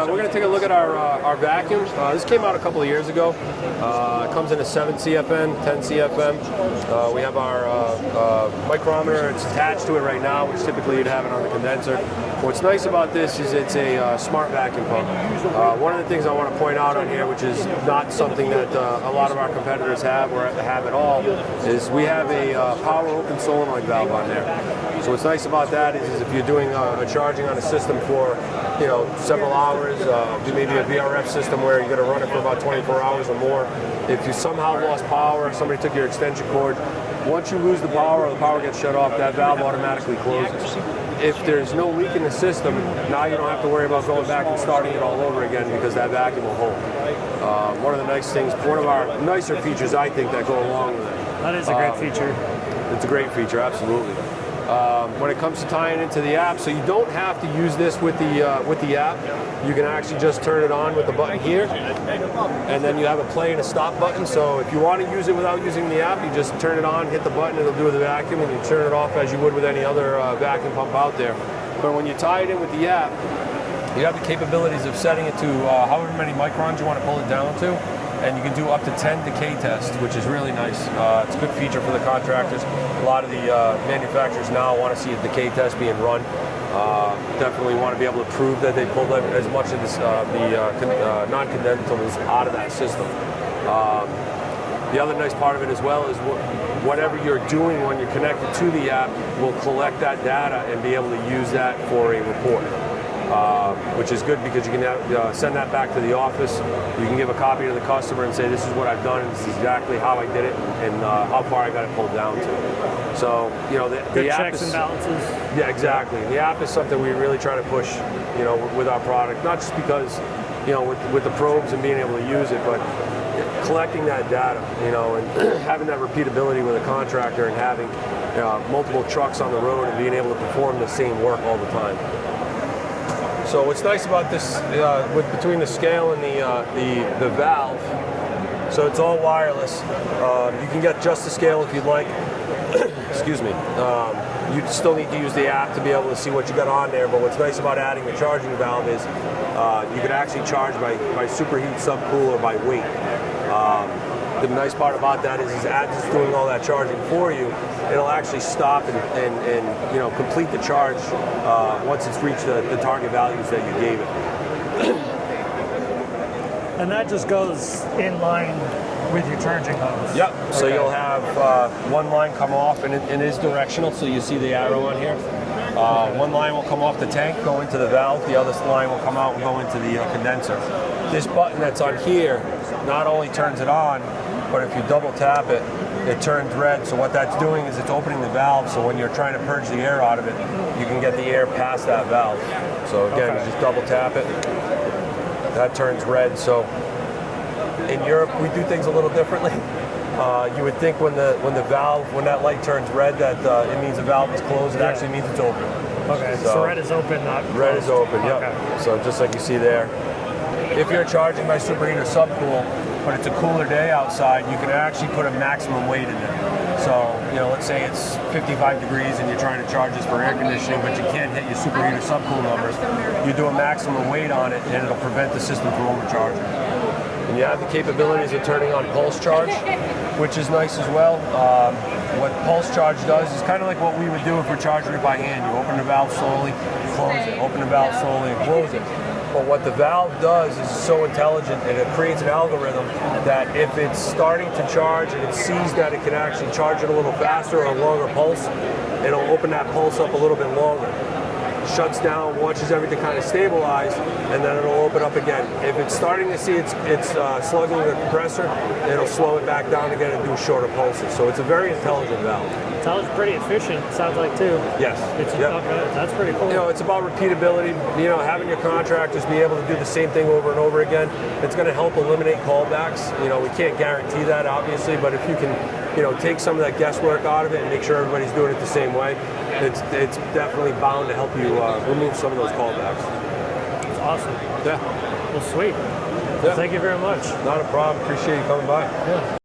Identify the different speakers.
Speaker 1: we're going to take a look at our vacuum. This came out a couple of years ago. It comes in a 7 CFM, 10 CFM. We have our micrometer. It's attached to it right now, which typically you'd have it on the condenser. What's nice about this is it's a smart vacuum pump. One of the things I want to point out on here, which is not something that a lot of our competitors have or have at all, is we have a power open solenoid valve on there. So what's nice about that is if you're doing a charging on a system for several hours, maybe a VRF system where you're going to run it for about 24 hours or more. If you somehow lost power, somebody took your extension cord, once you lose the power or the power gets shut off, that valve automatically closes. If there's no leak in the system, now you don't have to worry about going back and starting it all over again because that vacuum will hold. One of the nice things, one of our nicer features I think that go along with it.
Speaker 2: That is a great feature.
Speaker 1: It's a great feature, absolutely. When it comes to tying into the app, so you don't have to use this with the app. You can actually just turn it on with the button here, and then you have a play and a stop button. So if you want to use it without using the app, you just turn it on, hit the button, it'll do the vacuum, and you turn it off as you would with any other vacuum pump out there. But when you tie it in with the app, you have the capabilities of setting it to however many microns you want to pull it down to. And you can do up to 10 decay tests, which is really nice. It's a good feature for the contractors. A lot of the manufacturers now want to see a decay test being run. Definitely want to be able to prove that they pulled as much of this, the non-condensables out of that system. The other nice part of it as well is whatever you're doing when you're connected to the app will collect that data and be able to use that for a report. Which is good because you can send that back to the office. You can give a copy to the customer and say, this is what I've done, and this is exactly how I did it, and how far I got it pulled down to. So, the app
Speaker 2: checks
Speaker 1: is,
Speaker 2: and balances.
Speaker 1: Yeah, exactly. The app is something we really try to push, with our product, not just because, with the probes and being able to use it, but collecting that data, and having that repeatability with a contractor and having multiple trucks on the road and being able to perform the same work all the time. So what's nice about this, between the scale and the valve, so it's all wireless. You can get just the scale if you'd like. Excuse me. You still need to use the app to be able to see what you got on there. But what's nice about adding the charging valve is you can actually charge by superheat, subcool, or by weight. The nice part about that is as it's doing all that charging for you, it'll actually stop and complete the charge once it's reached the target values that you gave it.
Speaker 2: And that just goes in line with your charging hose.
Speaker 1: Yep. Okay. So you'll have one line come off, and it is directional, so you see the arrow on here. One line will come off the tank, go into the valve. The other line will come out and go into the condenser. This button that's on here not only turns it on, but if you double tap it, it turns red. So what that's doing is it's opening the valve, so when you're trying to purge the air out of it, you can get the air past that valve. So again, you just double tap it, that turns red. So in Europe, we do things a little differently. You would think when that light turns red, that it means the valve is closed. It actually means it's open.
Speaker 2: Okay, so red is open, not closed.
Speaker 1: Red is open, yep.
Speaker 2: Okay.
Speaker 1: So just like you see there. If you're charging by superheat or subcool, but it's a cooler day outside, you can actually put a maximum weight in there. So, let's say it's 55 degrees and you're trying to charge this for air conditioning, but you can't hit your superheat or subcool numbers. You do a maximum weight on it, and it'll prevent the system from overcharging. And you have the capabilities of turning on pulse charge, which is nice as well. What pulse charge does is kind of like what we would do if we're charging it by hand. You open the valve slowly, close it, open the valve slowly, and close it. But what the valve does is so intelligent, and it creates an algorithm that if it's starting to charge and it sees that it can actually charge it a little faster or a longer pulse, it'll open that pulse up a little bit longer. Shuts down, watches everything kind of stabilize, and then it'll open up again. If it's starting to see it's slugging the compressor, it'll slow it back down again and do shorter pulses. So it's a very intelligent valve.
Speaker 2: Sounds pretty efficient, sounds like, too.
Speaker 1: Yes.
Speaker 2: Okay, that's pretty cool.
Speaker 1: It's about repeatability. Having your contractors be able to do the same thing over and over again, it's going to help eliminate callbacks. We can't guarantee that, obviously, but if you can, take some of that guesswork out of it and make sure everybody's doing it the same way, it's definitely bound to help you remove some of those callbacks.
Speaker 2: That's awesome.
Speaker 1: Yeah.
Speaker 2: Well, sweet.
Speaker 1: Yeah.
Speaker 2: Thank you very much.
Speaker 1: Not a problem. Appreciate you coming by.
Speaker 2: Yeah.